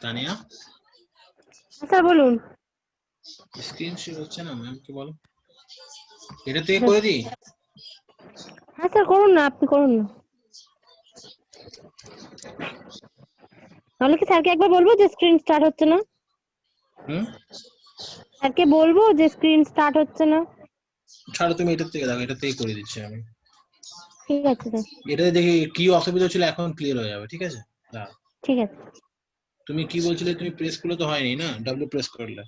Tania sir বলুন। Screen share হচ্ছে না, ম্যাম কি বলো, এটা থেকে করে দিই? হ্যাঁ স্যার করুন না, আপনি করুন না। তাহলে কি স্যারকে একবার বলবো যে স্ক্রিন স্টার্ট হচ্ছে না? স্যারকে বলবো যে স্ক্রিন স্টার্ট হচ্ছে না? ছাড়ো, তুমি এটা থেকে দেখো, এটা থেকে করে দিচ্ছি আমি। ঠিক আছে স্যার। এটাতে দেখি কি অসুবিধা ছিল, এখন ক্লিয়ার হয়ে যাবে। ঠিক আছে, দাঁড়াও। ঠিক আছে। তুমি কি বলছিলে, তুমি প্রেস করলে তো হয়নি না, ডাব্লিউ প্রেস করলে।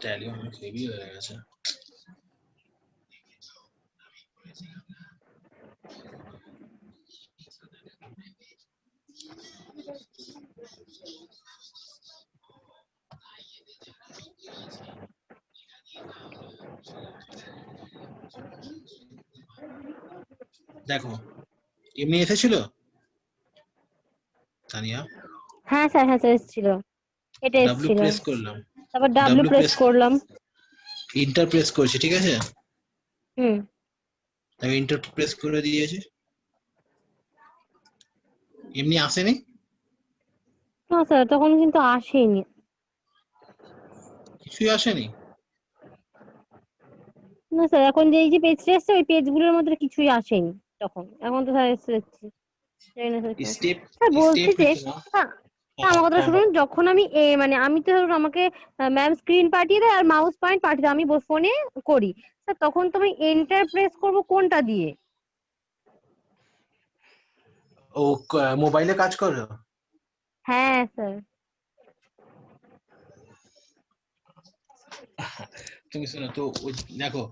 ট্যালি অনেক হেভি হয়ে গেছে। দেখো, এমনি এসেছিল তানিয়া? হ্যাঁ স্যার, হ্যাঁ স্যার এসেছিল, এটা ডাব্লিউ এসেছিল। প্রেস করলাম, তারপর ডাব্লিউ প্রেস করলাম। ইন্টার প্রেস করছি, ঠিক আছে? হুম। আমি ইন্টার প্রেস করে দিয়েছি, এমনি আসেনি। না স্যার, তখন কিন্তু আসেনি। কিছুই আসেনি। না স্যার, এখন যে এই যে পেজটা এসছে, ওই পেজগুলোর মধ্যে কিছুই আসেনি তখন। এখন তো স্যার এসে দেখছি। জানি না স্যার কেন। স্টেপ স্যার বলছি স্টেপ যে, লিখে নাও। হ্যাঁ আমার হ্যাঁ কথা হ্যাঁ শুনুন, যখন আমি মানে আমি তো ধরুন আমাকে ম্যাম স্ক্রিন পাঠিয়ে দেয় আর মাউস পয়েন্ট পাঠিয়ে দেয়, আমি ফোনে করি স্যার, তখন তো আমি এন্টার প্রেস করবো কোনটা দিয়ে? ও মোবাইলে কাজ করো? হ্যাঁ স্যার। তুমি শোনো তো, দেখো,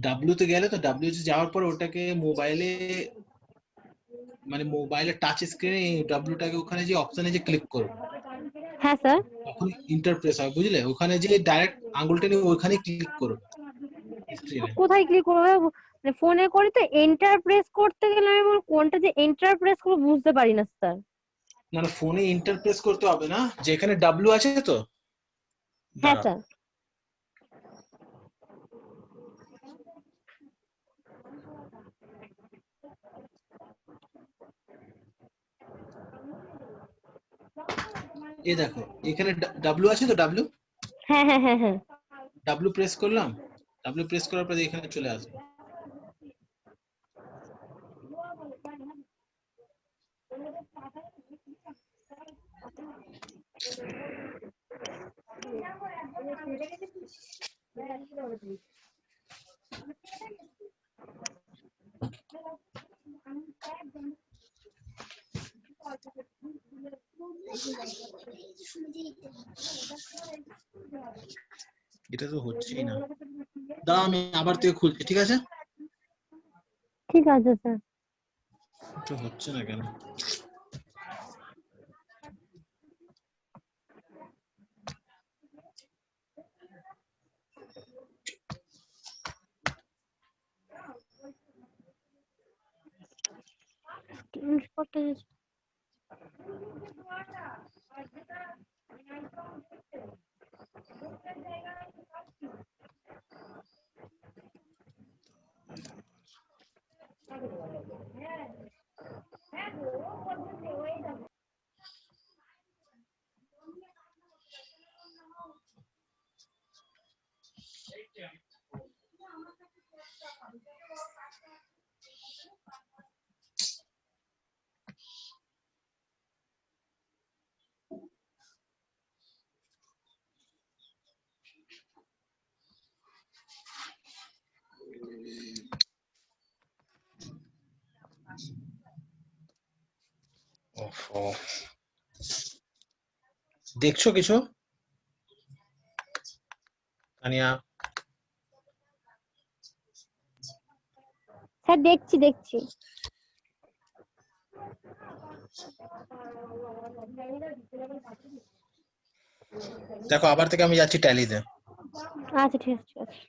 ডাব্লিউ তে গেলে তো, ডাব্লিউ তে যাওয়ার পর ওটাকে মোবাইলে, মানে মোবাইলে টাচ স্ক্রিনে ডাব্লিউটাকে ওখানে যে অপশনে যে ক্লিক করবে, হ্যাঁ স্যার। তখন ইন্টারপ্রেস হয়, বুঝলে? ওখানে যে ডাইরেক্ট আঙ্গুলটা নিয়ে ওখানে ক্লিক করবে স্ক্রিনে। কোথায় ক্লিক করবো? মানে ফোনে করি তো, এন্টার প্রেস করতে গেলে আমি কোনটা যে এন্টার প্রেস করবো বুঝতে পারি না স্যার। না না, ফোনে ইন্টারপ্রেস করতে হবে না, যেখানে ডাব্লিউ আছে তো, হ্যাঁ দাঁড়াও। স্যার। এই দেখো, এখানে ডাব্লিউ আছে তো, ডাব্লিউ, হ্যাঁ হ্যাঁ হ্যাঁ হ্যাঁ। ডাব্লিউ প্রেস করলাম, ডাব্লিউ প্রেস করার পরে এখানে চলে আসবে। এটা তো হচ্ছেই না। দাঁড়া আমি আবার থেকে খুলছি, ঠিক আছে? ঠিক আছে স্যার। এটা হচ্ছে না কেন? ওহো, দেখছো কিছু তানিয়া? স্যার দেখছি দেখছি। দেখো আবার থেকে আমি যাচ্ছি ট্যালিতে। আচ্ছা ঠিক আছে ঠিক আছে।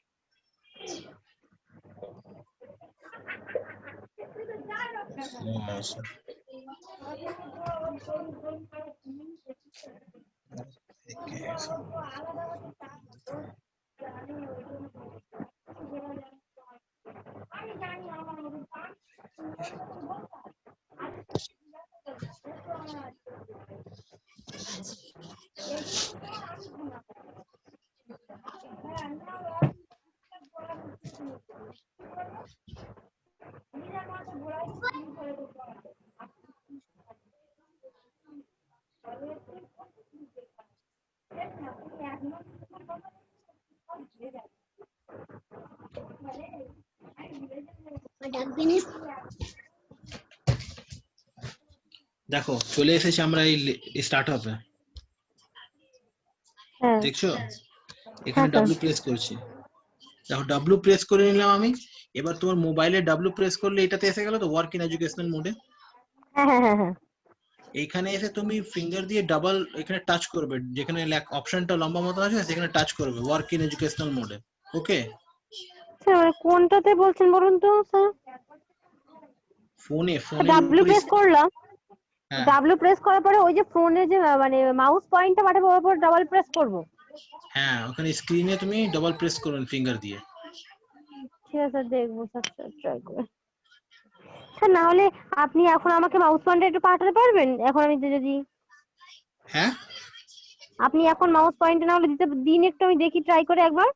দেখো চলে এসেছি আমরা এই স্টার্টআপে, হ্যাঁ দেখছো? এখানে হ্যাঁ স্যার। ডাব্লিউ প্রেস করছি, দেখো ডাব্লিউ প্রেস করে নিলাম আমি। এবার তোমার মোবাইলে ডাব্লিউ প্রেস করলে এটাতে এসে গেল তো, ওয়ার্ক ইন এডুকেশনাল মোডে। হ্যাঁ হ্যাঁ হ্যাঁ হ্যাঁ। এইখানে এসে তুমি ফিঙ্গার দিয়ে ডাবল এখানে টাচ করবে, যেখানে অপশনটা লম্বা মতো আছে সেখানে টাচ করবে ওয়ার্ক ইন এডুকেশনাল মোডে। ওকে? স্যার মানে কোনটাতে বলছেন বলুন তো স্যার? ফোনের ডাব্লিউ উপরে প্রেস করলাম, হ্যাঁ ডাব্লিউ প্রেস করার পরে ওই যে ফোনে যে মানে মাউস পয়েন্টটা পাঠাবো ওর উপর ডাবল প্রেস করব। হ্যাঁ, ওখানে স্ক্রিনে তুমি ডাবল প্রেস করবেন ফিঙ্গার দিয়ে। ঠিক আছে স্যার, দেখবো স্যার, ট্রাই করে। স্যার না হলে আপনি এখন আমাকে মাউস পয়েন্টটা একটু পাঠাতে পারবেন? এখন আমি যদি হ্যাঁ, আপনি এখন মাউস পয়েন্টটা না হলে দিতে দিন, একটু আমি দেখি ট্রাই করে একবার।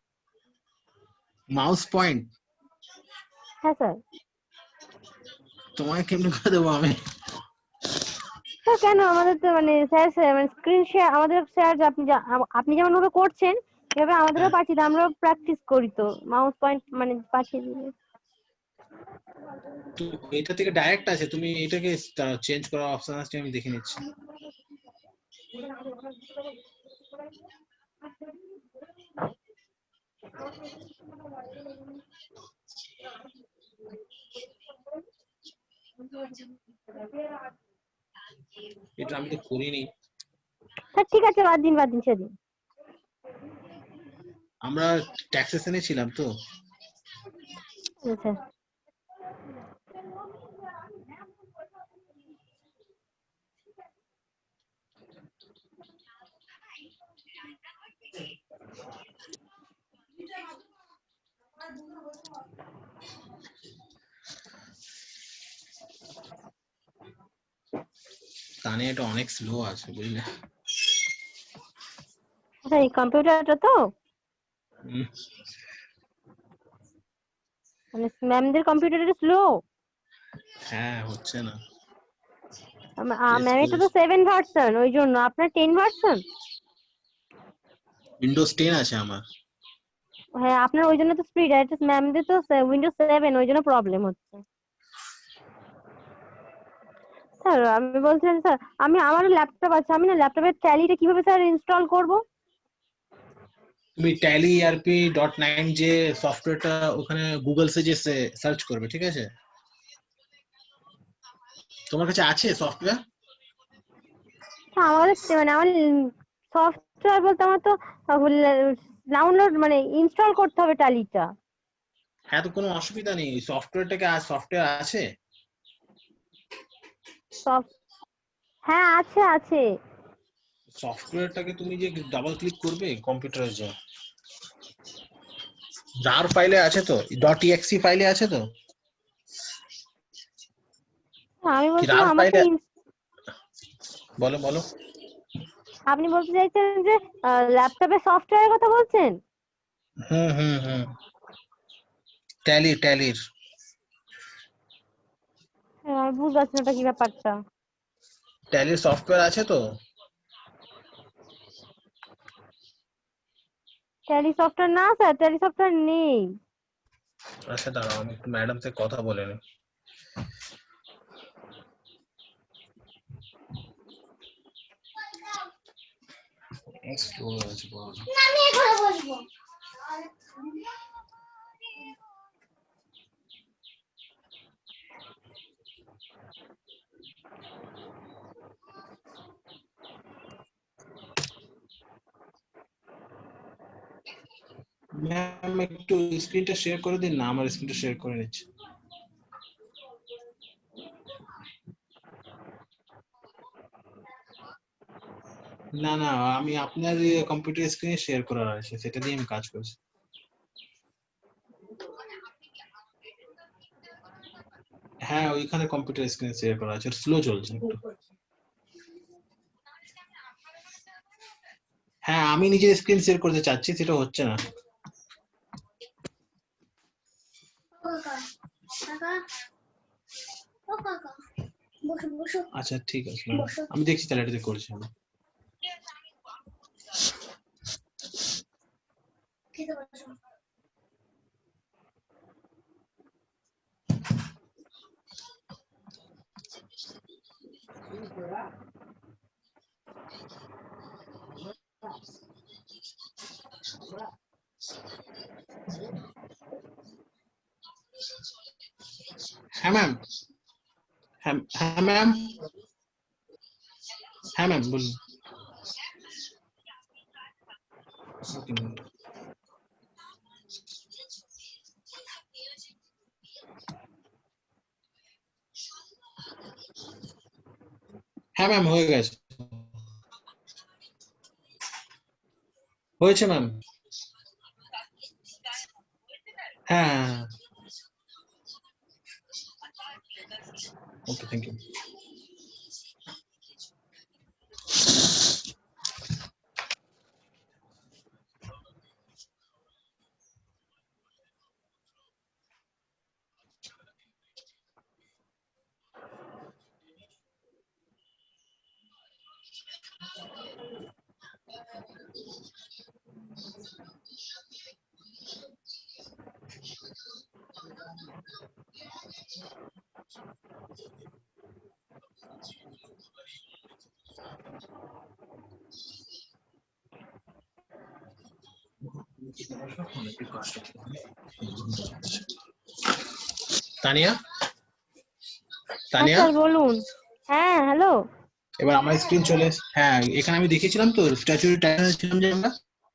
মাউস পয়েন্ট হ্যাঁ স্যার। তোমাকে কেমনে করে দেবো আমি? স্যার কেন, আমাদের তো মানে স্যার মানে স্ক্রিন শেয়ার আমাদের স্যার, আপনি যেমন ভাবে করছেন এভাবে আমাদেরও হ্যাঁ, পাঠিয়ে দিন, আমরাও প্র্যাকটিস করি তো। মাউস পয়েন্ট মানে পাঠিয়ে দিলে। তো এটা থেকে ডাইরেক্ট আছে, তুমি এটাকে চেঞ্জ করার অপশন আছে, আমি দেখে নিচ্ছি। এটা আমি তো করিনি। স্যার ঠিক আছে, বাদ দিন সেদিন। আমরা ট্যাক্সেশনে ছিলাম তো। আচ্ছা। কানে এটা অনেক স্লো আছে বুঝলে। আচ্ছা এই কম্পিউটারটা তো হুম, মানে ম্যামদের কম্পিউটারটা স্লো। হ্যাঁ হচ্ছে না। ম্যামেরটা তো 7 ভার্সন, ওই জন্য। আপনার 10 ভার্সন? উইন্ডোজ 10 আছে আমার। হ্যাঁ আপনার ওই জন্য তো স্পিড, আর এটা ম্যামদের তো উইন্ডোজ 7, ওই জন্য প্রবলেম হচ্ছে। স্যার আমি বলছিলাম স্যার, আমারও ল্যাপটপ আছে, আমি না ল্যাপটপের ট্যালিটা কিভাবে স্যার ইনস্টল করব? তুমি ট্যালি ERP.9 যে সফটওয়্যারটা ওখানে গুগলসে যে সার্চ করবে, ঠিক আছে? তোমার কাছে আছে সফটওয়্যার? হ্যাঁ আমার মানে আমার সফটওয়্যার বলতে আমার তো ডাউনলোড মানে ইনস্টল করতে হবে ট্যালিটা। হ্যাঁ, তো কোনো অসুবিধা নেই, সফটওয়্যার আছে। হ্যাঁ আছে আছে। সফটওয়্যারটাকে তুমি যে ডাবল ক্লিক করবে কম্পিউটারে, যে রার ফাইলে আছে তো, .exe ফাইলে আছে তো? আমি কি বলছিলাম রার আমাকে ফাইলে? বলো বলো। আপনি বলতে চাইছেন যে ল্যাপটপে সফটওয়্যারের কথা বলছেন? হুম হুম হুম, ট্যালির। হ্যাঁ আমি বুঝতে পারছি না ওটা কি ব্যাপারটা। ট্যালির সফটওয়্যার আছে তো? ট্যালি সফটওয়্যার না স্যার, ট্যালি সফটওয়্যার নেই। আচ্ছা দাঁড়াও, আমি একটু ম্যাডাম থেকে কথা বলে নিই। স্লো আছে বড়। আমি এখানে বসবো। ম্যাম একটু স্ক্রিনটা শেয়ার করে দিন না, আমার স্ক্রিনটা শেয়ার করে নিচ্ছি। না না, আমি আপনার কম্পিউটার স্ক্রিনে শেয়ার করার আছে, সেটা দিয়ে আমি কাজ করছি। হ্যাঁ, ওইখানে কম্পিউটার স্ক্রিনে শেয়ার করা আছে, স্লো চলছে একটু। হ্যাঁ, আমি নিজের স্ক্রিন শেয়ার করতে চাচ্ছি, সেটা হচ্ছে না। আচ্ছা ঠিক আছে ম্যাম, আমি দেখছি তাহলে এটাতে করছি আমি। হ্যাঁ ম্যাম। হ্যাঁ হ্যাঁ ম্যাম। হ্যাঁ ম্যাম বলুন। Okay ma'am. হ্যাঁ ম্যাম, হয়ে গেছে, হয়েছে ম্যাম। হ্যাঁ, ওকে থ্যাংক ইউ। তানিয়া, হ্যাঁ তানিয়া, স্যার বলুন। হ্যাঁ হ্যালো। এবার আমার স্ক্রিন চলে হ্যাঁ, এখানে আমি দেখেছিলাম তো স্ট্যাচুরি টাইটেল ছিলাম যে আমরা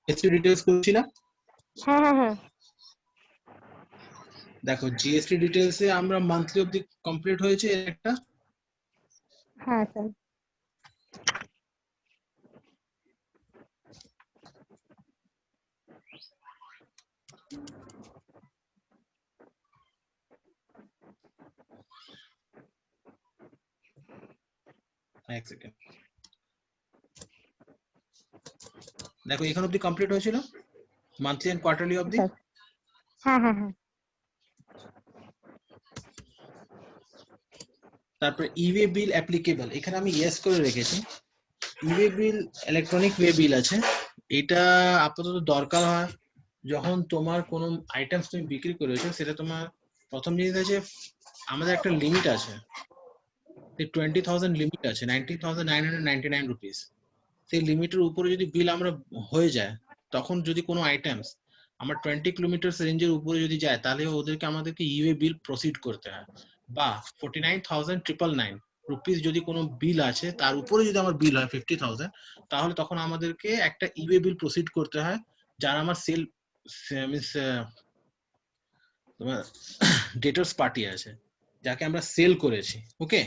জিএসটি ডিটেইলস করছিলাম। হ্যাঁ হ্যাঁ হ্যাঁ দেখো জিএসটি ডিটেইলসে আমরা মান্থলি অবধি কমপ্লিট হয়েছে একটা। হ্যাঁ স্যার। এক সেকেন্ড, দেখো এখান অবধি কমপ্লিট হয়েছিল, মান্থলি এন্ড কোয়ার্টারলি অবধি। হ্যাঁ হ্যাঁ হ্যাঁ তারপর ইওয়ে বিল অ্যাপ্লিকেবল, এখানে আমি ইয়েস করে রেখেছি। ইওয়ে বিল ইলেকট্রনিক ওয়ে বিল আছে, এটা আপাতত দরকার হয় যখন তোমার কোনো আইটেমস তুমি বিক্রি করেছো, সেটা তোমার প্রথম জিনিস আছে, আমাদের একটা লিমিট আছে, 20,000 লিমিট আছে, 19,999 রুপিস। সেই লিমিটের উপরে যদি বিল আমরা হয়ে যায়, তখন যদি কোনো আইটেমস আমার 20 কিলোমিটার রেঞ্জের উপরে যদি যায়, তাহলে আমাদেরকে ইউএ বিল প্রসিড করতে হয়। বা 49,999 রুপিস যদি কোনো বিল আছে, তার উপরে যদি আমার বিল হয় 50,000, তাহলে তখন আমাদেরকে একটা ইউএ বিল প্রসিড করতে হয়, যার আমার সেল মিনস তোমার ডেটার্স পার্টি আছে, যাকে আমরা সেল করেছি। ওকে,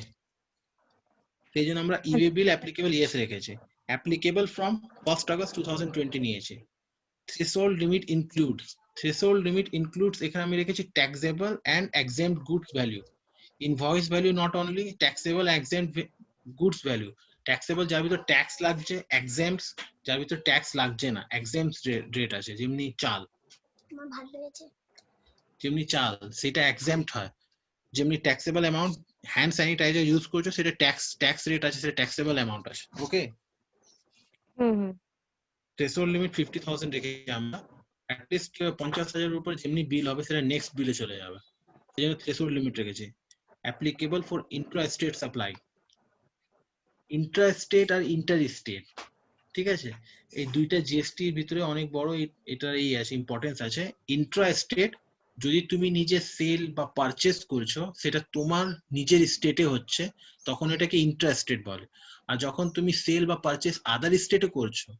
সেই জন্য আমরা ইউএ বিল অ্যাপ্লিকেবল ইয়েস রেখেছি। অ্যাপ্লিকেবল ফ্রম 1 August 2020 নিয়েছি। Threshold limit includes এখানে আমি রেখেছি taxable and exempt goods value, invoice value, not only taxable exempt goods value। taxable যার ভিতর ট্যাক্স লাগছে, exempts যার ভিতর ট্যাক্স লাগছে না, exempt রেট আছে, যেমনি চাল, সেটা exempt হয়। যেমনি taxable amount, hand sanitiser use করছো, সেটা ট্যাক্স রেট আছে, সেটা taxable amount আছে। ওকে, থ্রেশহোল্ড লিমিট 50,000 রেখেছি আমরা। অ্যাটলিস্ট 50,000 এর উপর যেমনি বিল হবে, সেটা নেক্সট বিলে চলে যাবে, সেই জন্য থ্রেশহোল্ড লিমিট রেখেছি। Applicable for intra state supply, intra state আর ইন্টার স্টেট, ঠিক আছে, এই দুইটা জিএসটির ভিতরে অনেক বড় এটার এই আছে, ইম্পর্টেন্স আছে। ইন্ট্রা স্টেট, যদি তুমি নিজে সেল বা পারচেস করছো, সেটা তোমার নিজের স্টেটে হচ্ছে, তখন এটাকে ইন্ট্রা স্টেট বলে। আর যখন তুমি সেল বা পারচেস আদার স্টেটে করছো,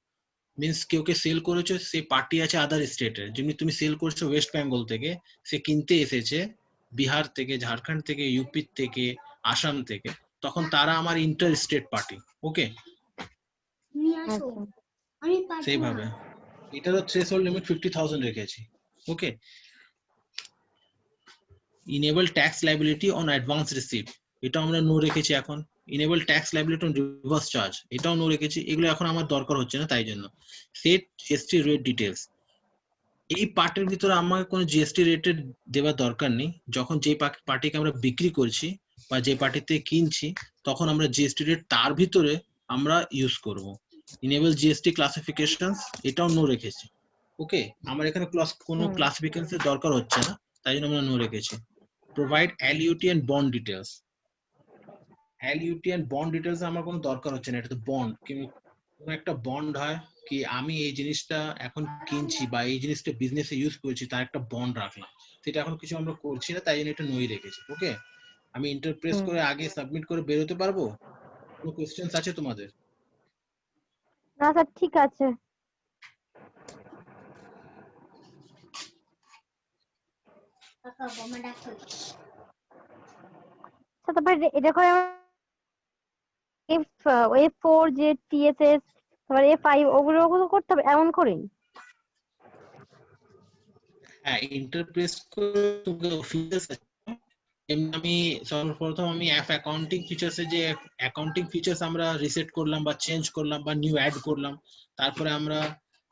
মিন্স কেউকে সেল করেছো, সে পার্টি আছে আদার স্টেটের, যেমনি তুমি সেল করছো ওয়েস্ট বেঙ্গল থেকে, সে কিনতে এসেছে বিহার থেকে, ঝাড়খণ্ড থেকে, ইউপি থেকে, আসাম থেকে, তখন তারা আমার ইন্টার স্টেট পার্টি। ওকে, সেইভাবে এটারও থ্রেশহোল্ড লিমিট 50,000 রেখেছি। Okay, enable tax liability on advance receive, এটা আমরা নো রেখেছি এখন। Enable tax liability on reverse charge, এটাও নো রেখেছি। এগুলো এখন আমার দরকার হচ্ছে না, তাই জন্য। সেট জিএসটি রেট ডিটেলস, এই পার্টের ভিতরে আমাকে কোনো জিএসটি রেটের দেওয়ার দরকার নেই। যখন যে পার্টিকে আমরা বিক্রি করছি বা যে পার্টিতে কিনছি, তখন আমরা জিএসটি রেট তার ভিতরে আমরা ইউজ করব। ইনেবল জিএসটি ক্লাসিফিকেশনস, এটাও নো রেখেছি। ওকে, আমার এখানে কোনো ক্লাসিফিকেশনের দরকার হচ্ছে না, তাই জন্য আমরা নো রেখেছি। Provide LUT and bond details, LUT and bond details আমার কোনো দরকার হচ্ছে না, এটা তো বন্ড। কোনো একটা বন্ড হয় কি, আমি এই জিনিসটা এখন কিনছি বা এই জিনিসটা বিজনেসে ইউজ করছি, তার একটা বন্ড রাখলাম, সেটা এখন কিছু আমরা করছি না, তাই জন্য এটা নই রেখেছি। ওকে, আমি ইন্টারপ্রেস করে আগে সাবমিট করে বেরোতে পারবো। কোনো কোশ্চেন্স আছে তোমাদের? না স্যার, ঠিক আছে। তারপরে এটা করে F4 যে TSS, তারপরে F5 ওগুলো করতে হবে এমন করেই। হ্যাঁ, ইন্টারপ্রেস করে তুমি ফিচার্স আছে, আমি সর্বপ্রথম আমি অ্যাকাউন্টিং ফিচার্সে যে অ্যাকাউন্টিং ফিচার্স আমরা রিসেট করলাম বা চেঞ্জ করলাম বা নিউ অ্যাড করলাম, তারপরে আমরা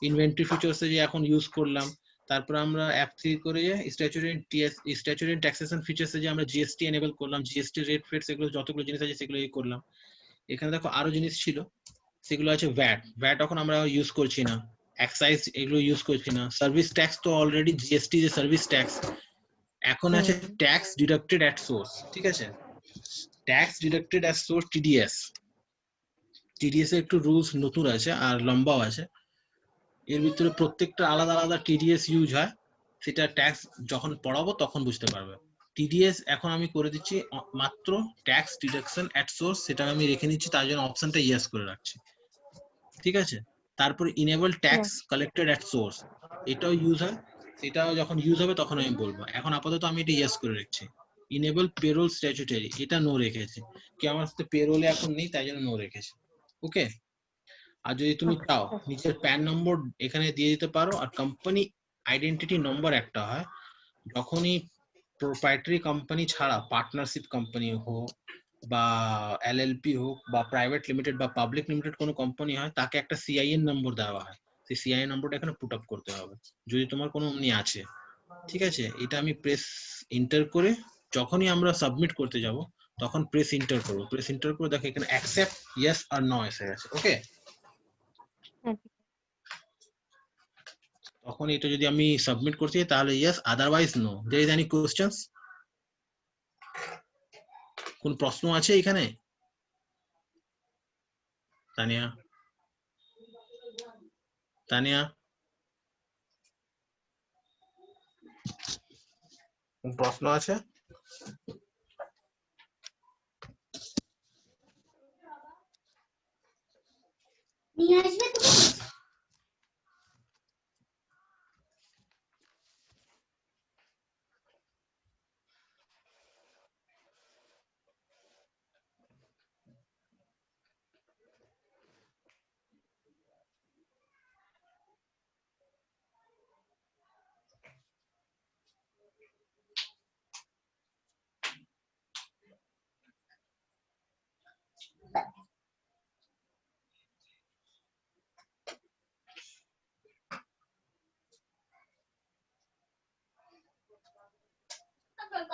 ইনভেন্টরি ফিচার্সে যে এখন ইউজ করলাম, তারপরে আমরা F3 করে স্ট্যাচুরারি ট্যাক্সেশন ফিচার্সে যে আমরা জিএসটি এনেবল করলাম, জিএসটি রেট ফেট, সেগুলো যতগুলো জিনিস আছে সেগুলো করলাম। এখানে দেখো আরো জিনিস ছিল, সেগুলো আছে ভ্যাট এখন আমরা ইউজ করছি না, এক্সাইজ এগুলো ইউজ করছি না, সার্ভিস ট্যাক্স তো অলরেডি জিএসটি যে সার্ভিস ট্যাক্স, এখন আছে ট্যাক্স ডিডাক্টেড অ্যাট সোর্স। ঠিক আছে, tax deducted at source, TDS এর একটু রুলস নতুন আছে আর লম্বাও আছে। এর ভিতরে প্রত্যেকটা আলাদা আলাদা টিডিএস ইউজ হয়, সেটা ট্যাক্স যখন পড়াবো তখন বুঝতে পারবে। টিডিএস এখন আমি করে দিচ্ছি মাত্র ট্যাক্স ডিডাকশন অ্যাট সোর্স, সেটা আমি রেখে নিচ্ছি, তার জন্য অপশনটা ইয়েস করে রাখছি। ঠিক আছে, তারপর enable tax collected at source, এটাও ইউজ হয়, সেটাও যখন ইউজ হবে তখন আমি বলবো। এখন আপাতত আমি এটা ইয়েস করে রাখছি। ইনেবল পেরোল স্ট্যাচুটারি, এটা নো রেখেছি, কি আমার সাথে পেরোলে এখন নেই, তাই জন্য নো রেখেছি। ওকে, আর যদি তুমি চাও নিজের প্যান নম্বর এখানে দিয়ে দিতে পারো। আর কোম্পানি আইডেন্টিটি নম্বর একটা হয়, যখনই প্রোপ্রাইটারি কোম্পানি ছাড়া পার্টনারশিপ কোম্পানি হোক বা এলএলপি হোক বা প্রাইভেট লিমিটেড বা পাবলিক লিমিটেড কোনো কোম্পানি হয়, তাকে একটা সিআইএন নম্বর দেওয়া হয়, সেই সিআইএন নম্বরটা এখানে পুট আপ করতে হবে যদি তোমার কোনো অমনি আছে। ঠিক আছে, এটা আমি প্রেস ইন্টার করে যখনই আমরা সাবমিট করতে যাব তখন প্রেস ইন্টার করবো, প্রেস ইন্টার করে দেখো এখানে অ্যাকসেপ্ট ইয়েস আর নো এসে গেছে। ওকে, তখন এটা যদি আমি সাবমিট করছি তাহলে yes, otherwise no. There is any questions? কোন প্রশ্ন আছে এখানে? তানিয়া, তানিয়া, কোন প্রশ্ন আছে? নিয়ে আসবে তুমি?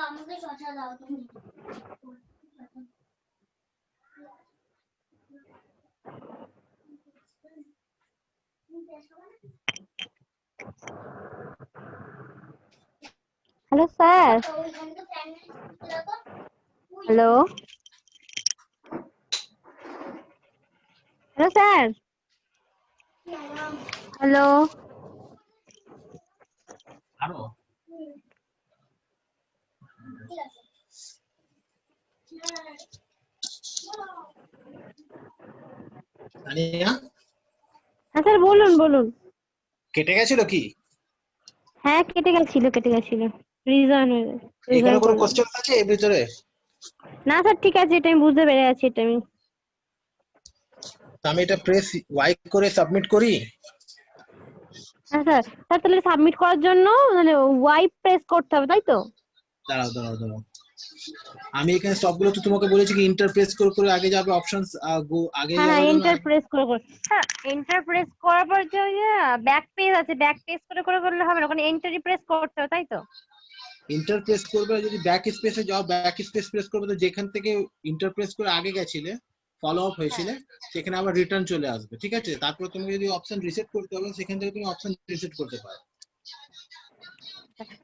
আমাকে শসা দাও তুমি। Hello sir. Hello, hello sir. Hello, আরো তানিয়া, হ্যাঁ স্যার বলুন বলুন। কেটে গেছিল কি? হ্যাঁ কেটে গেছিল, রিজন হয়ে গেছে, এখানে রিজন কোনো করলাম। কোশ্চেন আছে এর ভিতরে? না স্যার ঠিক আছে, এটা আমি বুঝতে পেরে আছি, এটা আমি। তো আমি এটা প্রেস ওয়াই করে সাবমিট করি? হ্যাঁ স্যার, স্যার তাহলে সাবমিট করার জন্য মানে ওয়াইপ প্রেস করতে হবে তাই তো? দাঁড়াও দাঁড়াও দাঁড়াও, আমি এখানে সবগুলো তো তোমাকে বলেছি কি ইন্টারপ্রেস করে করে আগে যাবে, অপশনস আগে হ্যাঁ হ্যাঁ, যাওয়ার জন্য এন্টার প্রেস করে হ্যাঁ, এন্টার প্রেস করার পর যে ওই ব্যাক পেজ আছে, ব্যাক পেজ করে করে করলে হবে না, ওখানে এন্টারই প্রেস করতে হবে তাই তো? ইন্টারপ্রেস করবে, যদি ব্যাক স্পেসে যাও ব্যাক স্পেস প্রেস করবে, তো যেখান থেকে ইন্টারপ্রেস করে আগে গেছিলে, ফলো আপ হয়েছিল, সেখানে আবার রিটার্ন চলে আসবে, ঠিক আছে? তারপর তুমি যদি অপশন রিসেট করতে হবে সেখান থেকে তুমি অপশন রিসেট করতে পারো।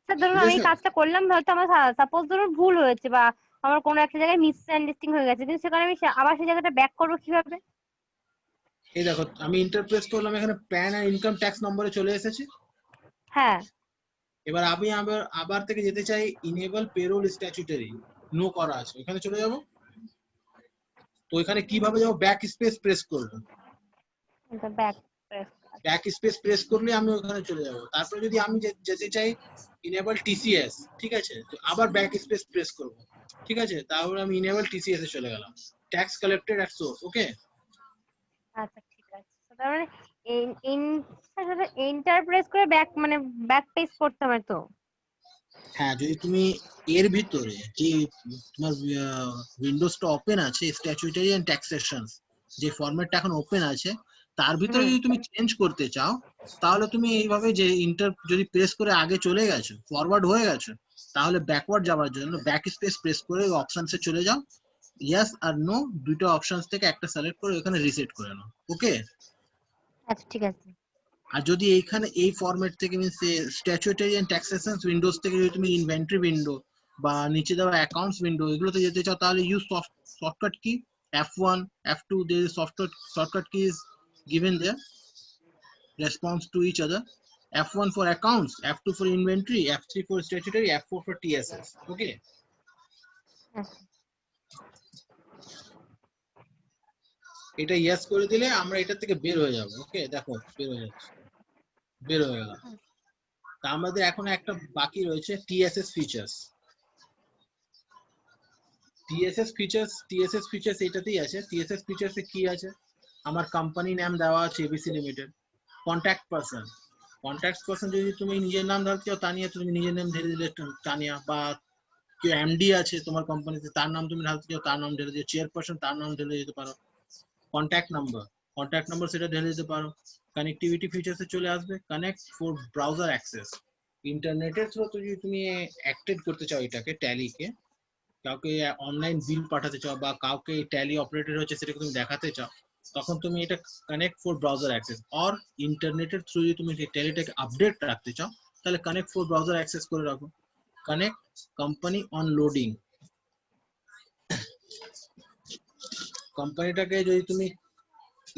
স্যার ধরুন আমি এই বুঝেছো? কাজটা করলাম, হয়তো আমার সাপোজ ধরুন ভুল হয়েছে বা আমার কোনো একটা জায়গায় মিসআন্ডারস্ট্যান্ডিং হয়ে গেছে, কিন্তু সেখানে আমি আবার সেই জায়গাটা ব্যাক করবো কিভাবে? এই দেখো আমি ইন্টারপ্রেস করলাম, এখানে প্যান আর ইনকাম ট্যাক্স নম্বরে চলে এসেছে। হ্যাঁ এবার আমি আবার আবার থেকে যেতে চাই ইনেবল পেরোল স্ট্যাচুটরি, নো করা আছে, ওখানে চলে যাব। তো এখানে কিভাবে যাবো? ব্যাক স্পেস প্রেস করব, back press. Back space press করলে আমি ওখানে চলে যাব। তারপরে যদি আমি যেতে চাই ইনেবল টিসিএস, ঠিক আছে, তো আবার ব্যাক স্পেস প্রেস করব, ঠিক আছে, তাহলে আমি ইনেবল টিসিএস এ চলে গেলাম, ট্যাক্স কালেক্টেড এট সোর্স। ওকে, আচ্ছা ঠিক আছে, তার মানে এন্টার প্রেস করে ব্যাক মানে ব্যাক পেজ করতে হবে তো? হ্যাঁ, যদি তুমি এর ভিতরে যে তোমার উইন্ডোজটা ওপেন আছে, স্ট্যাচুটরি এন্ড ট্যাক্সেশনস যে ফরম্যাটটা এখন ওপেন আছে, তার ভিতরে হুম যদি তুমি চেঞ্জ করতে চাও, তাহলে তুমি এইভাবে যে যদি প্রেস করে আগে চলে গেছো, ফরওয়ার্ড হয়ে গেছো, তাহলে ব্যাকওয়ার্ড যাওয়ার জন্য ব্যাক স্পেস প্রেস করে অপশনসে চলে যাও, ইয়েস আর নো দুটো অপশনস থেকে একটা সিলেক্ট করে ওখানে রিসেট করে নাও। ওকে, আচ্ছা ঠিক আছে। আর যদি এইখানে এই ফরম্যাট থেকে মিন্স স্ট্যাচুটরি এন্ড ট্যাক্সেশনস উইন্ডোজ থেকে যদি তুমি ইনভেন্টরি উইন্ডো বা নিচে দেওয়া অ্যাকাউন্টস উইন্ডো এগুলোতে যেতে চাও, তাহলে use shortcut key F1 F2, there is shortcut key is given there, response to each other. F1 for accounts, F2 for inventory, F3 for statutory, F4 for TSS. Okay, এটা yes করে দিলে আমরা এটা থেকে বের হয়ে যাব। ওকে, দেখো বের হয়ে যাচ্ছে, বের হয়ে গেল। তা আমাদের এখন একটা বাকি রয়েছে TSS ফিচার্স। TSS ফিচার্স এটাতেই আছে। TSS ফিচার্সে কি আছে? আমার কোম্পানি নাম দেওয়া আছে এবিসি লিমিটেড, কন্ট্যাক্ট পারসন যদি তুমি নিজের নাম ঢালতে চাও, তানিয়া তুমি নিজের নাম ঢেলে দিলে তানিয়া, বা কেউ এমডি আছে তোমার কোম্পানিতে তার নাম তুমি ঢালতে চাও তার নাম ঢেলে দিও, চেয়ারপারসন তার নাম ঢেলে দিতে পারো। কন্ট্যাক্ট নাম্বার সেটা ঢেলে দিতে পারো। কানেক্টিভিটি ফিচার্সে চলে আসবে কানেক্ট ফর ব্রাউজার অ্যাক্সেস, ইন্টারনেটের থ্রুতে যদি তুমি অ্যাক্টিভ করতে চাও এটাকে, ট্যালিকে, কাউকে অনলাইন বিল পাঠাতে চাও বা কাউকে ট্যালি অপারেটর হচ্ছে সেটাকে তুমি দেখাতে চাও, তখন তুমি এটা connect for browser access or ইন্টারনেটের থ্রু যদি তুমি টেলিটাকে আপডেট রাখতে চাও তাহলে কানেক্ট ফর ব্রাউজার অ্যাক্সেস করে রাখো। কানেক্ট কোম্পানি অন লোডিং, কোম্পানিটাকে যদি তুমি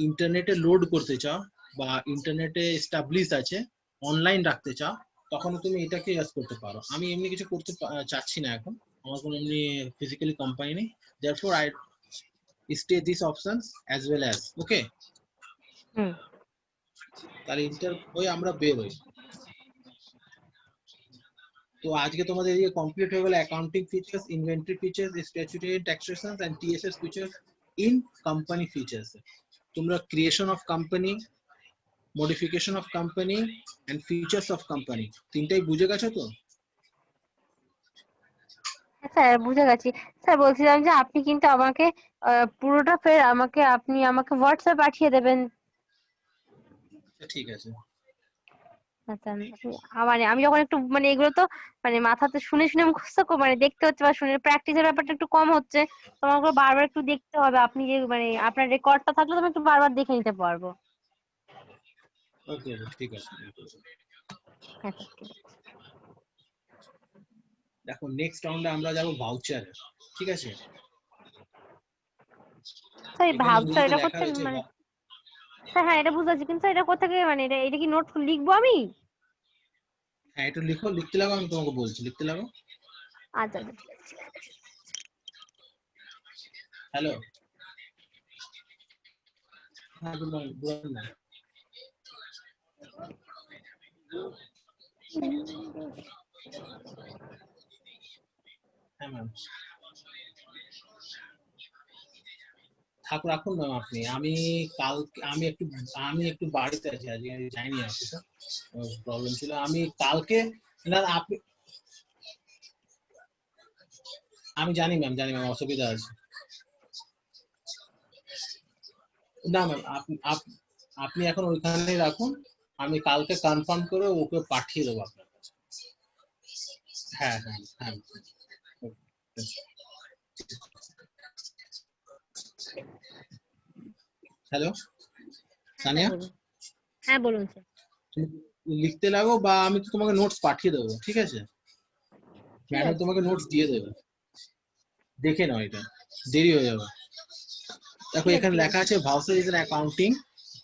ইন্টারনেটে লোড করতে চাও বা ইন্টারনেটে এস্টাবলিশ আছে অনলাইন রাখতে চাও তখন তুমি এটাকে ইউজ করতে পারো। আমি এমনি কিছু করতে চাচ্ছি না এখন, আমার কোনো এমনি ফিজিক্যালি কোম্পানি নেই, therefore I stay these options as well as okay। হুম। তাহলে ইন্টার হয়ে আমরা বের হই। তো আজকে তোমাদের এই কমপ্লিট হয়ে গেল accounting features, inventory features, statutory taxations and TSS features in company features. তোমরা creation of company, modification of company and features of company তিনটাই বুঝে গেছো তো? স্যার বুঝে গেছি। স্যার বলছিলাম যে আপনি কিন্তু আমাকে পুরোটা ফের আপনি আমাকে হোয়াটসঅ্যাপ পাঠিয়ে দেবেন। ঠিক আছে। আচ্ছা মানে আমি যখন একটু মানে এগুলো তো মানে মাথাতে শুনে শুনে মুখস্থ মানে দেখতে হচ্ছে বা শুনে প্র্যাকটিসের ব্যাপারটা একটু কম হচ্ছে, তো আমাকে বারবার একটু দেখতে হবে। আপনি যে মানে আপনার রেকর্ডটা থাকলে তো আমি একটু বারবার দেখে নিতে পারবো। ওকে ঠিক আছে। হ্যাঁ স্যার ঠিক আছে। দেখো নেক্সট রাউন্ডে আমরা যাব ভাউচারে, ঠিক আছে? স্যার এখানে ভাবছো ইংরেজিতে এটা লেখা করতে রয়েছে মানে স্যার হ্যাঁ এটা বুঝতে পারছি, কিন্তু স্যার এটা কোথা থেকে মানে এটা কি নোট লিখবো আমি? হ্যাঁ একটু লিখো, লিখতে লাগো, আমি তোমাকে বলছি লিখতে লাগো। আচ্ছা আচ্ছা ঠিক আছে। হ্যালো, হ্যাঁ বলুন না। হ্যাঁ ম্যাম, রাখুন ম্যাম আপনি। আমি একটু বাড়িতে আছি আজকে, আমি যাইনি অফিসে, প্রবলেম ছিল। আমি কালকে না আপনি, আমি জানি ম্যাম অসুবিধা আছে। না ম্যাম আপনি এখন ওইখানে রাখুন, আমি কালকে কনফার্ম করে ওকে পাঠিয়ে দেবো আপনার কাছে। হ্যাঁ হ্যাঁ হ্যাঁ। হ্যালো হ্যাঁ স্যার সানিয়া, বলুন। হ্যাঁ বলুন স্যার। তুমি লিখতে লাগো বা আমি তো তোমাকে নোটস পাঠিয়ে দেবো, ঠিক আছে? ঠিক ম্যাডাম আছে। তোমাকে নোটস দিয়ে দেবে, দেখে নাও, এটা দেরি হয়ে যাবে। দেখো ঠিক আছে এখানে ঠিক লেখা আছে। আছে ভাউচার ইজ অ্যান অ্যাকাউন্টিং,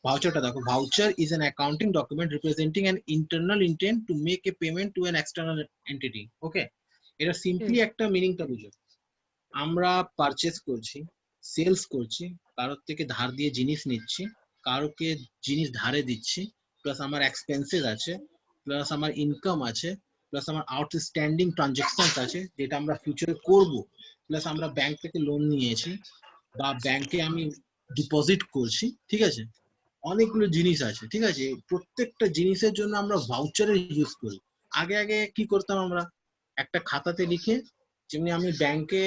ভাউচারটা দেখো, voucher is an accounting document representing an internal intent to make a payment to an external entity. Okay, এটা হুম সিম্পলি একটা মিনিংটা বুঝো। আমরা পারচেজ করছি, সেলস করছি, কারোর থেকে ধার দিয়ে জিনিস নিচ্ছি, কারোকে জিনিস ধারে দিচ্ছি, প্লাস আমার এক্সপেন্সেস আছে, প্লাস আমার ইনকাম আছে, প্লাস আমার আউটস্ট্যান্ডিং ট্রানজাকশন আছে যেটা আমরা ফিউচারে করব, প্লাস আমরা ব্যাংক থেকে লোন নিয়েছি বা ব্যাংকে আমি ডিপোজিট করছি, ঠিক আছে? অনেকগুলো জিনিস আছে, ঠিক আছে? প্রত্যেকটা জিনিসের জন্য আমরা ভাউচারের ইউজ করি। আগে আগে কি করতাম আমরা, একটা খাতাতে লিখে, যেমনি আমি ব্যাংকে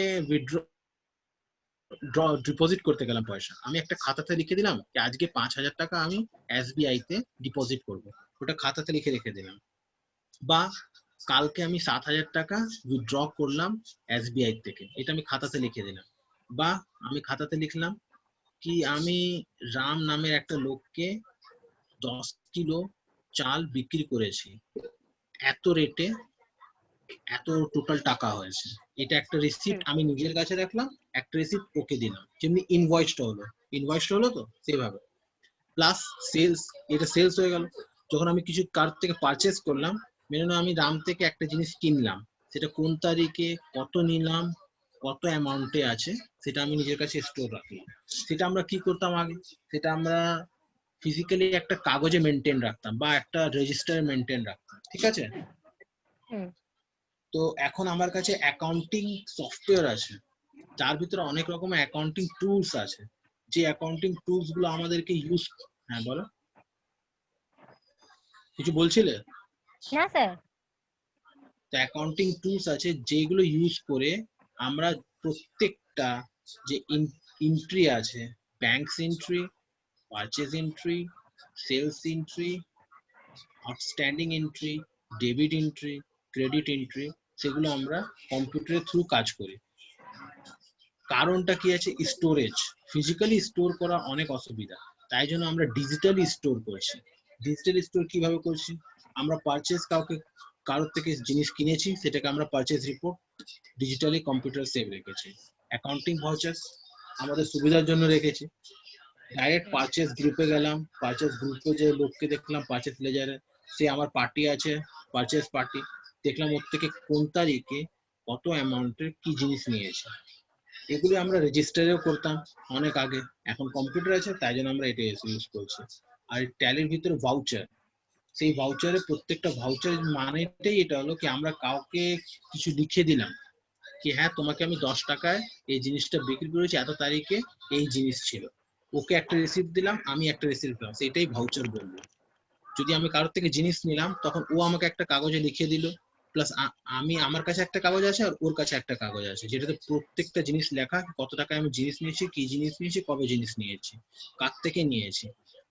ডিপোজিট করতে গেলাম পয়সা, আমি একটা খাতাতে লিখে দিলাম যে আজকে 5,000 টাকা আমি এসবিআই তে ডিপোজিট করব, ওটা খাতাতে লিখে রেখে দিলাম। বা কালকে আমি 7,000 টাকা উইথড্র করলাম এসবিআই থেকে, এটা আমি খাতাতে লিখে দিলাম। বা আমি খাতাতে লিখলাম কি আমি রাম নামের একটা লোককে 10 কিলো চাল বিক্রি করেছি, এত রেটে এত টোটাল টাকা হয়েছে, এটা একটা রিসিপ্ট হুম আমি নিজের কাছে রাখলাম, একটা রিসিপ্ট ওকে দিলাম, যেমনি ইনভয়েসটা হলো তো সেভাবে। প্লাস সেলস, এটা সেলস হয়ে গেল। যখন আমি কিছু কার থেকে পারচেস করলাম, মেনে নাও আমি দাম থেকে একটা জিনিস কিনলাম, সেটা কোন তারিখে কত নিলাম, কত অ্যামাউন্টে আছে, সেটা আমি নিজের কাছে স্টোর রাখলাম। সেটা আমরা কি করতাম আগে, সেটা আমরা ফিজিক্যালি একটা কাগজে মেনটেন রাখতাম বা একটা রেজিস্টারে মেনটেন রাখতাম, ঠিক আছে? হুম তো এখন আমার কাছে অ্যাকাউন্টিং সফটওয়্যার আছে, যার ভিতরে অনেক রকমের অ্যাকাউন্টিং টুলস আছে, যে অ্যাকাউন্টিং টুলস গুলো আমাদেরকে ইউজ, হ্যাঁ বলো, কিছু বলছিলে? না স্যার। তো অ্যাকাউন্টিং টুলস আছে যেগুলো ইউজ করে আমরা প্রত্যেকটা যে এন্ট্রি আছে, banks entry, purchase entry, sales entry, outstanding entry, debit entry, credit entry, সেগুলো আমরা কম্পিউটারের থ্রু কাজ করি। কারণটা কি আছে, স্টোরেজ। ফিজিক্যালি স্টোর করা অনেক অসুবিধা, তাই জন্য আমরা ডিজিটালি স্টোর করছি। ডিজিটাল স্টোর কিভাবে করছি, আমরা পারচেজ কারোর থেকে জিনিস কিনেছি, সেটাকে আমরা purchase report digitally computer save রেখেছি। অ্যাকাউন্টিং ভাউচার্স আমাদের সুবিধার জন্য রেখেছি। ডাইরেক্ট পারচেজ গ্রুপে গেলাম, পারচেজ গ্রুপে যে লোককে দেখলাম পারচেজ লেজারে, সে আমার পার্টি আছে, পারচেজ পার্টি, দেখলাম ওর থেকে কোন তারিখে কত অ্যামাউন্টের কি জিনিস নিয়েছে। এগুলি আমরা রেজিস্টারেও করতাম অনেক আগে, এখন কম্পিউটার আছে তাই জন্য আমরা এটা ইউজ করছি। আর ট্যালির ভিতরে ভাউচার, সেই ভাউচারে প্রত্যেকটা ভাউচার মানেটাই এটা হলো কি আমরা কাউকে কিছু লিখে দিলাম কি হ্যাঁ তোমাকে আমি 10 টাকায় এই জিনিসটা বিক্রি করেছি, এত তারিখে এই জিনিস ছিল। ওকে একটা রিসিপ্ট দিলাম, আমি একটা রিসিপ্ট দিলাম, সেটাই ভাউচার বলবো। যদি আমি কারোর থেকে জিনিস নিলাম তখন ও আমাকে একটা কাগজে লিখে দিল, প্লাস আমার কাছে একটা কাগজ আছে আর ওর কাছে একটা কাগজ আছে, যেটাতে প্রত্যেকটা জিনিস লেখা, কত টাকায় আমি জিনিস নিয়েছি, কি জিনিস নিয়েছি, কবে জিনিস নিয়েছি, কার থেকে নিয়েছি,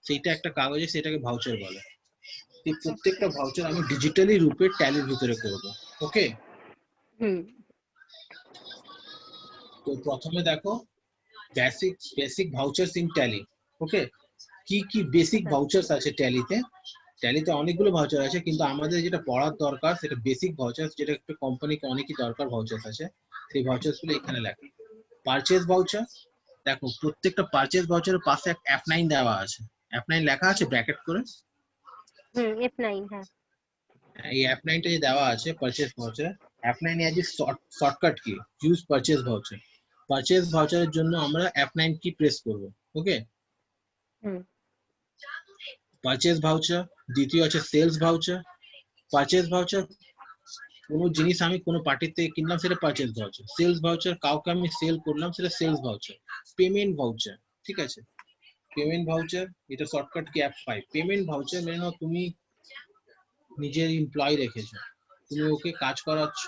সেইটা একটা কাগজে, সেটাকে ভাউচার বলে। এই প্রত্যেকটা ভাউচার আমি ডিজিটালি রূপে ট্যালির ভিতরে করব। ওকে, তো প্রথমে দেখো বেসিক ভাউচারস ইন ট্যালি। ওকে, কি কি বেসিক ভাউচারস আছে ট্যালিতে? ট্যালিতে অনেকগুলো ভাউচার আছে, কিন্তু আমাদের যেটা পড়ার দরকার সেটা বেসিক ভাউচার, যেটা একটা কোম্পানিকে অনেকই দরকার ভাউচারস আছে, সেই ভাউচারস গুলো এখানে লেখা। পারচেজ ভাউচার, দেখো প্রত্যেকটা পারচেজ ভাউচারের পাশে একটা F9 দেওয়া আছে, F9 লেখা আছে ব্র্যাকেট করে। F9, হ্যাঁ। এই F9টা যে দেওয়া আছে purchase voucher, F9 as a shortcut key, use purchase voucher. Purchase ভাউচারের জন্য আমরা F9 কি প্রেস করব। ওকে, পারচেজ ভাউচার। দ্বিতীয় আছে সেলস ভাউচার। পারচেজ ভাউচার, কোনো জিনিস আমি কোনো পার্টির থেকে কিনলাম, সেটা পারচেজ ভাউচার। সেলস ভাউচার, কাউকে আমি সেল করলাম, সেটা সেলস ভাউচার। পেমেন্ট ভাউচার, ঠিক আছে, পেমেন্ট ভাউচার, এটা শর্টকাট কি F5। পেমেন্ট ভাউচার মানে নাও তুমি নিজের এমপ্লয়ি রেখেছো, তুমি ওকে কাজ করাচ্ছ,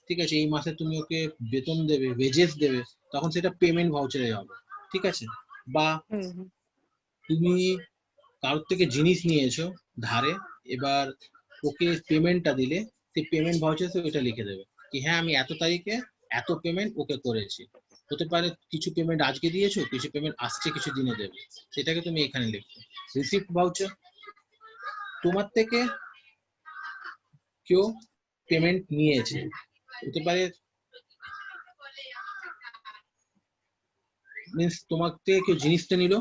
ঠিক আছে, এই মাসে তুমি ওকে বেতন দেবে, ওয়েজেস দেবে, তখন সেটা পেমেন্ট ভাউচারে হবে, ঠিক আছে। বা তুমি কারোর থেকে জিনিস নিয়েছো ধারে, এবার ওকে পেমেন্টটা দিলে, সেই পেমেন্ট ভাউচারে এটা লিখে দেবে কি হ্যাঁ আমি এত তারিখে এত পেমেন্ট ওকে করেছি। হতে পারে কিছু পেমেন্ট আজকে দিয়েছো, কিছু পেমেন্ট আসছে কিছু দিনে দেবে, সেটাকে তুমি এখানে লিখবে। রিসিপ্ট ভাউচার, তোমার থেকে কেউ পেমেন্ট নিয়েছে, হতে পারে মিন্স তোমার থেকে কেউ জিনিসটা নিল,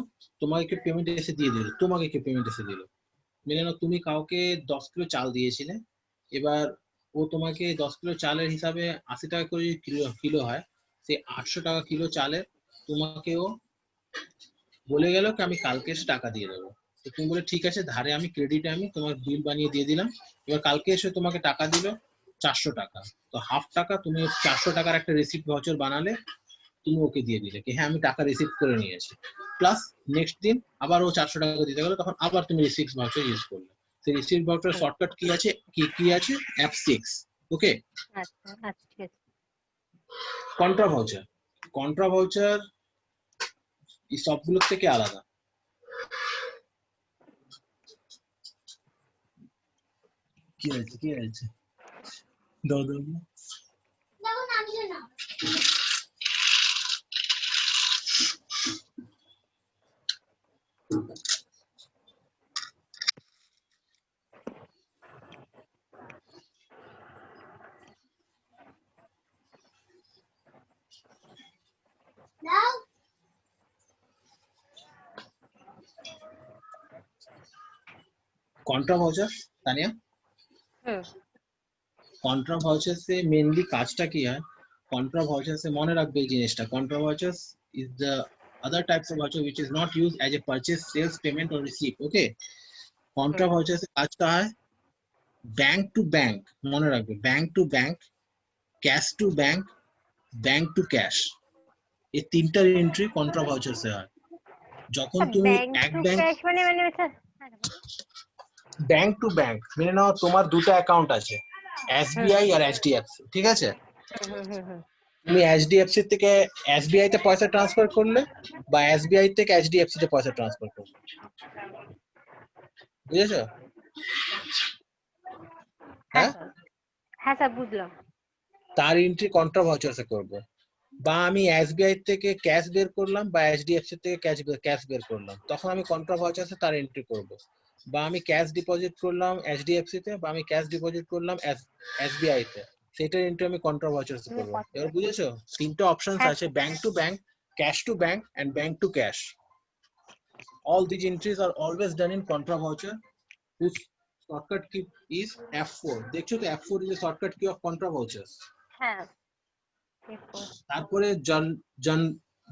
তোমাকে পেমেন্ট এসে দিয়ে দিল, তোমাকে কেউ পেমেন্ট এসে দিল। মেনে নাও তুমি কাউকে 10 কিলো চাল দিয়েছিলে, এবার ও তোমাকে 10 কিলো চালের হিসাবে 80 টাকা করে কিলো হয়, সেই 800 টাকা কিলো চালে তোমাকে ও বলে গেল কি আমি কালকে এসে টাকা দিয়ে দেবো। তো তুমি বলে ঠিক আছে, ধারে আমি ক্রেডিটে আমি তোমার বিল বানিয়ে দিয়ে দিলাম। এবার কালকে এসে তোমাকে টাকা দিল 400 টাকা, তো হাফ টাকা তুমি 400 টাকার একটা রিসিপ্ট ভাউচার বানালে, তুমি ওকে দিয়ে দিলে কি হ্যাঁ আমি টাকা রিসিভ করে নিয়েছি, প্লাস নেক্সট দিন আবার ও 400 টাকা দিতে গেল, তখন আবার তুমি রিসিপ্ট ভাউচার ইউজ করলে। সেই রিসিপ্ট ভাউচার শর্টকাট কি আছে, কি আছে F6। ওকে, আচ্ছা আচ্ছা, ঠিক আছে। কন্ট্রা ভাউচার, কন্ট্রা ভাউচার এই সবগুলোর থেকে আলাদা। কি হয়েছে দাও দাও। দেখো নামছে না। দাও। Contra voucher Tania, contra voucher সে মেনলি কাজটা কি হয়, কন্ট্রা ভাউচার সে মনে রাখবে এই জিনিসটা, contra voucher is the other types of voucher which is not used as a purchase, sales, payment or receipt. Okay, contra voucher সে কাজটা হয় ব্যাংক টু ব্যাংক, মনে রাখবে bank to bank, cash to bank, bank to cash, এই তিনটার entry contra voucher সে হয়। যখন তুমি এক ব্যাংক ব্যাংক টু ব্যাংক, মেনে নাও তোমার দুটো অ্যাকাউন্ট আছে, SBI আর HDFC, ঠিক আছে, তুমি HDFC থেকে SBI তে পয়সা ট্রান্সফার করলে বা SBI থেকে HDFC তে পয়সা ট্রান্সফার করলে, বুঝেছো? হ্যাঁ হ্যাঁ স্যার বুঝলাম। তার এন্ট্রি কন্ট্রা ভাউচারসে করবে। বা আমি এসবিআই থেকে ক্যাশ বের করলাম বা এইচডিএফসি থেকে ক্যাশ বের করলাম, তখন আমি কন্ট্রা ভাউচার্সে তার এন্ট্রি করব। বা আমি ক্যাশ ডিপোজিট করলাম এইচডিএফসি তে, বা আমি ক্যাশ ডিপোজিট করলাম এসবিআই তে, সেটার এন্ট্রি আমি কন্ট্রা ভাউচার্সে করব। এবার বুঝেছো? তিনটা অপশনস হ্যাঁ আছে, bank to bank, cash to bank and bank to cash. All these entries are always done in contra voucher, whose shortcut key is F4. দেখছো তো, F4 is a shortcut key of contra vouchers. হ্যাঁ এরপর। তারপরে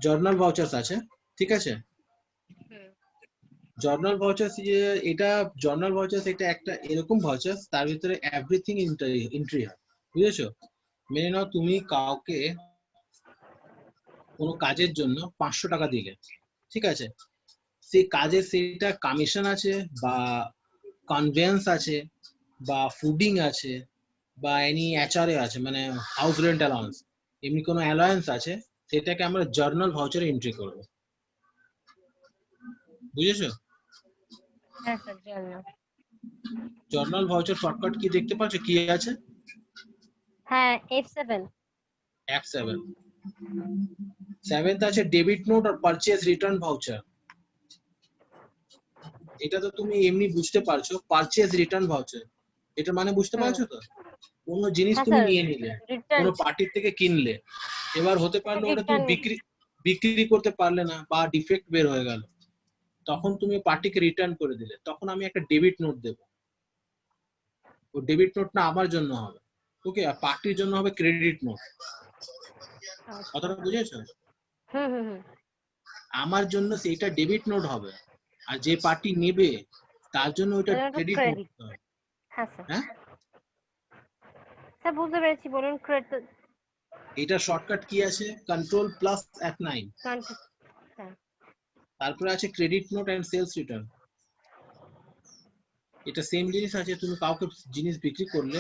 journal vouchers আছে, ঠিক আছে? হুম journal vouchers, এটা journal vouchers, এটা একটা এরকম ভাউচার্স তার ভিতরে এভরিথিং এন্ট্রি হয়, বুঝেছো? মেনে নাও তুমি কাউকে কোনো কাজের জন্য 500 টাকা দিলে, ঠিক আছে? সেই কাজে সেটা কমিশন আছে বা কনভেন্স আছে বা ফুডিং আছে বা এনি এচআরএ আছে, মানে হাউস রেন্ট অ্যালাউন্স, এমনি কোনো অ্যালায়েন্স আছে, সেটাকে আমরা জার্নাল ভাউচারে এন্ট্রি করব, বুঝেছো? হ্যাঁ স্যার জানলাম। জার্নাল ভাউচার শর্টকাট কি দেখতে পাচ্ছ কি আছে? হ্যাঁ F7। F7। 7th আছে ডেবিট নোট আর পারচেজ রিটার্ন ভাউচার। এটা তো তুমি এমনি বুঝতে পারছো, পারচেজ রিটার্ন ভাউচার, এটা মানে বুঝতে হুম পারছো তো? কোনো জিনিস হ্যাঁ তুমি স্যার নিয়ে নিলে, রিটার্ন কোনো পার্টির থেকে কিনলে, এবার হতে পারলো ওটা তুমি রিটার্ন। বিক্রি করতে পারলে না বা ডিফেক্ট বের হয়ে গেল, তখন তুমি পার্টিকে রিটার্ন করে দিলে, তখন আমি একটা ডেবিট নোট দেবো। ও ডেবিট নোটটা আমার জন্য হবে, ওকে, আর পার্টির জন্য হবে ক্রেডিট নোট। কথাটা বুঝেছো? হুম হুম হুম আমার জন্য সেইটা ডেবিট নোট হবে, আর যে পার্টি নেবে তার জন্য ওটা ক্রেডিট নোট ক্রেডিট। হবে। হ্যাঁ স্যার। হ্যাঁ, স্যার বুঝতে পেরেছি, বলুন ক্রেডিট। এটা শর্টকাট কি আছে? Control plus F9। হ্যাঁ তারপরে আছে credit note and sales return. এটা সেম জিনিস আছে, তুমি কাউকে জিনিস বিক্রি করলে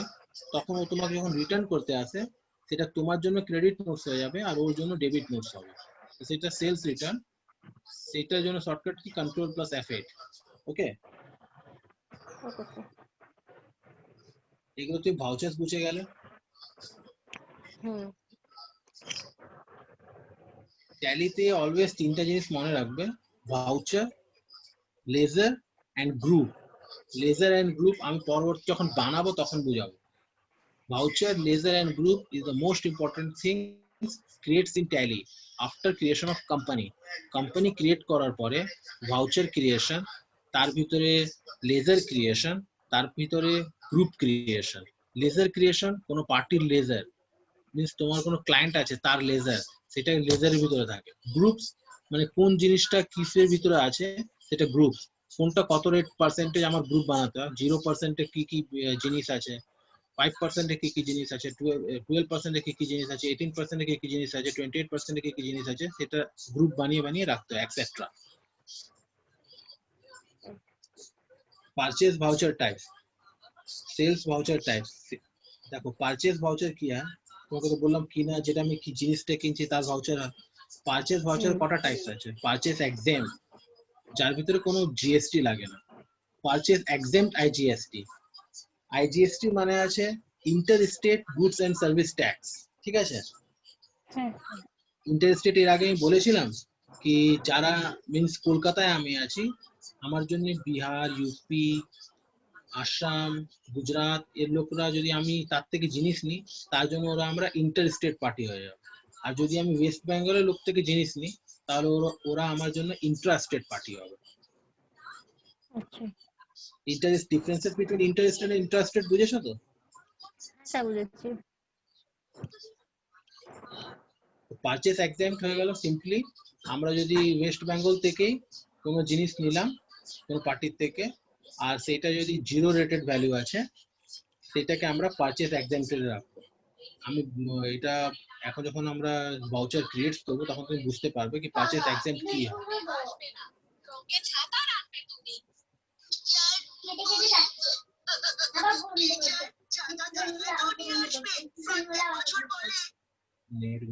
তখন ও তোমাকে যখন রিটার্ন করতে আসে, সেটা তোমার জন্য ক্রেডিট নোটস হয়ে যাবে আর ওর জন্য ডেবিট নোটস হবে, তো সেটা সেলস রিটার্ন। সেটার জন্য shortcut key control plus F8। ওকে, ওকে স্যার। এগুলো তুই ভাউচার্স বুঝে গেলে। হুম ট্যালিতে অলওয়েজ তিনটা জিনিস মনে রাখবে: voucher, ledger and group. Ledger and group আমি পরবর্তী যখন বানাবো তখন বুঝাবো। Voucher, ledger, and group is the most important thing creates in Tally after creation of company. Company create করার পরে voucher creation, তার ভিতরে ledger creation, তার ভিতরে group creation. Ledger creation কোনো পার্টির ledger means তোমার কোনো ক্লায়েন্ট আছে তার ledger, সেটা ledger-এর ভিতরে থাকে। Groups মানে কোন জিনিসটা কিসের ভিতরে আছে সেটা গ্রুপ। কোনটা কত রেট পার্সেন্টেজ আমার গ্রুপ বানাতে হয়, 0% কি কি জিনিস আছে, 5% কি কি জিনিস আছে, 12% কি কি জিনিস আছে, 18% কি কি জিনিস আছে, 28% কি কি জিনিস আছে, সেটা গ্রুপ বানিয়ে বানিয়ে রাখতে হয়, etcetera. Purchase voucher type, sales voucher type. দেখো পারচেজ ভাউচার কি হয়, তোমাকে তো বললাম কিনা, যেটা আমি কি জিনিসটা কিনছি তার ভাউচার হয়। পারচেজ ভাউচার কটা টাইপস আছে? পারচেজ এক্সেম্ট, যার ভিতরে কোনো জিএসটি লাগে না। Purchase এক্সেম্ট IGST. আইজিএসটি মানে আছে inter state goods and service tax, ঠিক আছে? হ্যাঁ ইন্টার স্টেট এর আগে আমি বলেছিলাম কি, যারা মিন্স কলকাতায় আমি আছি, আমার জন্য বিহার, ইউপি, আসাম, গুজরাট এর লোকরা যদি আমি তার থেকে জিনিস নিই, তার জন্য ওরা আমরা ইন্টার স্টেট পার্টি হয়ে যাবে। আর যদি আমি ওয়েস্ট বেঙ্গলের লোক থেকে জিনিস নিই, তাহলে ওরা আমার জন্য ইন্ট্রা স্টেট পার্টি হবে। আচ্ছা differences between inter state and intra state বুঝেছো তো? স্যার বুঝেছি। পারচেস এক্সেম্ট হয়ে গেল সিম্পলি আমরা যদি ওয়েস্ট বেঙ্গল থেকেই কোনো জিনিস নিলাম কোনো পার্টির থেকে, আর সেটা যদি জিরো রেটেড ভ্যালু আছে, সেটাকে আমরা পারচেস এক্সেম্পটেড রাখবো। আমি এটা এখন যখন আমরা ভাউচার ক্রিয়েট করবো তখন তুমি বুঝতে পারবে কি পারচেস এক্সেম্পট কি হয়। নেট